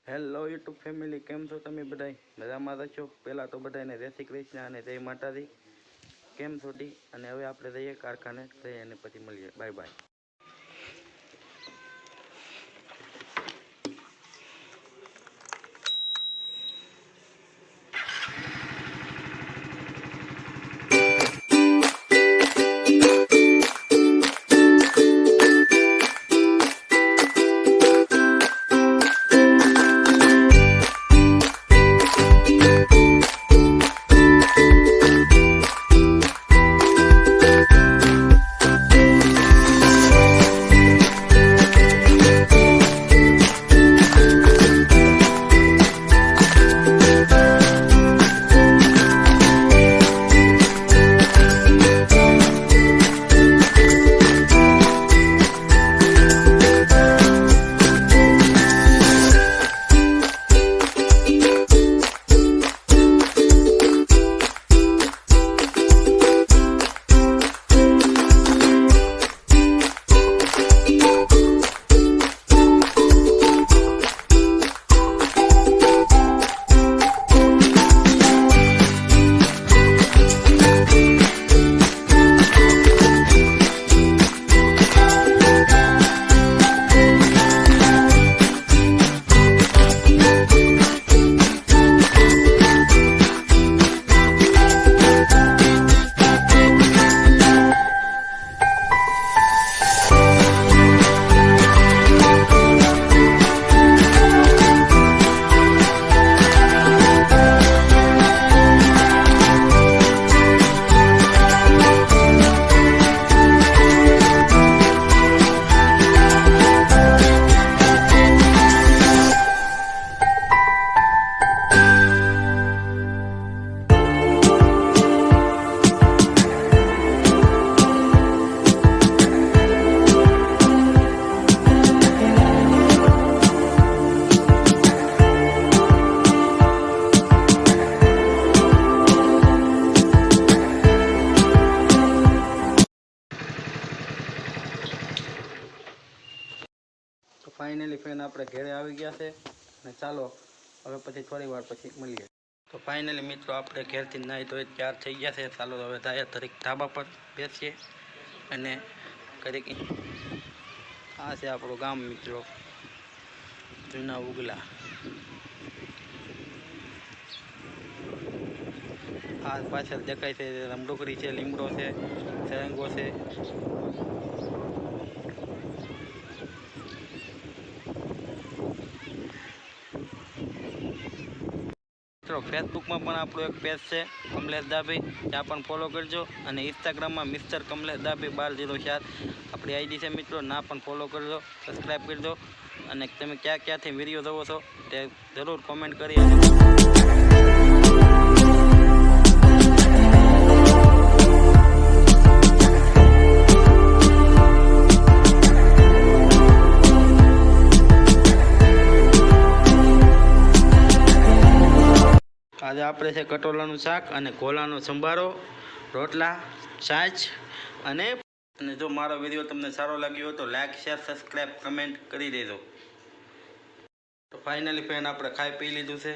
Hello YouTube family, કેમ છો તમે બધાય? મજામાં છો? પહેલાં તો બધાને જય શ્રી કૃષ્ણ અને જય માતાજી. કેમ છો ટી? અને હવે આપણે જઈએ કારખાને, જઈએ અને પછી મળીએ. Bye bye. તો ફાઇનલી ફ્રેન્ડ આપણે ઘરે આવી ગયા છે અને ચાલો હવે પછી થોડી વાર પછી મળીએ. તો ફાઇનલી મિત્રો આપણે ઘેરથી નાહી ધોઈ તૈયાર થઈ ગયા છે. ચાલો હવે જાય તરીક ધાબા પર બેસીએ અને ઘડીક આ છે આપણું ગામ મિત્રો, જૂના ઉગલા. આ પાછળ દેખાય છે રમડોકરી છે, લીમડો છે, સળંગો છે. ફેસબુકમાં પણ આપણું એક પેજ છે કમલેશ ડાભી, ત્યાં પણ ફોલો કરજો. અને ઇન્સ્ટાગ્રામમાં મિસ્ટર કમલેશ ડાભી 1204 આપણી આઈડી છે મિત્રો, ના પણ ફોલો કરજો, સબસ્ક્રાઈબ કરજો. અને તમે ક્યાંથી વિડીયો જોવો છો તે જરૂર કોમેન્ટ કરી આપજો. આજે આપણે છે કટોલાનું શાક અને ગોલાનો સંભારો, રોટલા, છાશ. અને જો મારો વિડીયો તમને સારો લાગ્યો હોય તો લાઈક, શેર, સબસ્ક્રાઈબ, કમેન્ટ કરી દેજો. તો ફાઇનલી ફ્રેન્ડ આપણે ખાઈ પી લીધું છે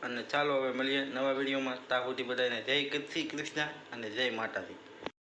અને ચાલો હવે મળીએ નવા વિડીયોમાં. ત્યાં સુધી બધાને જય શ્રી કૃષ્ણ અને જય માતાજી.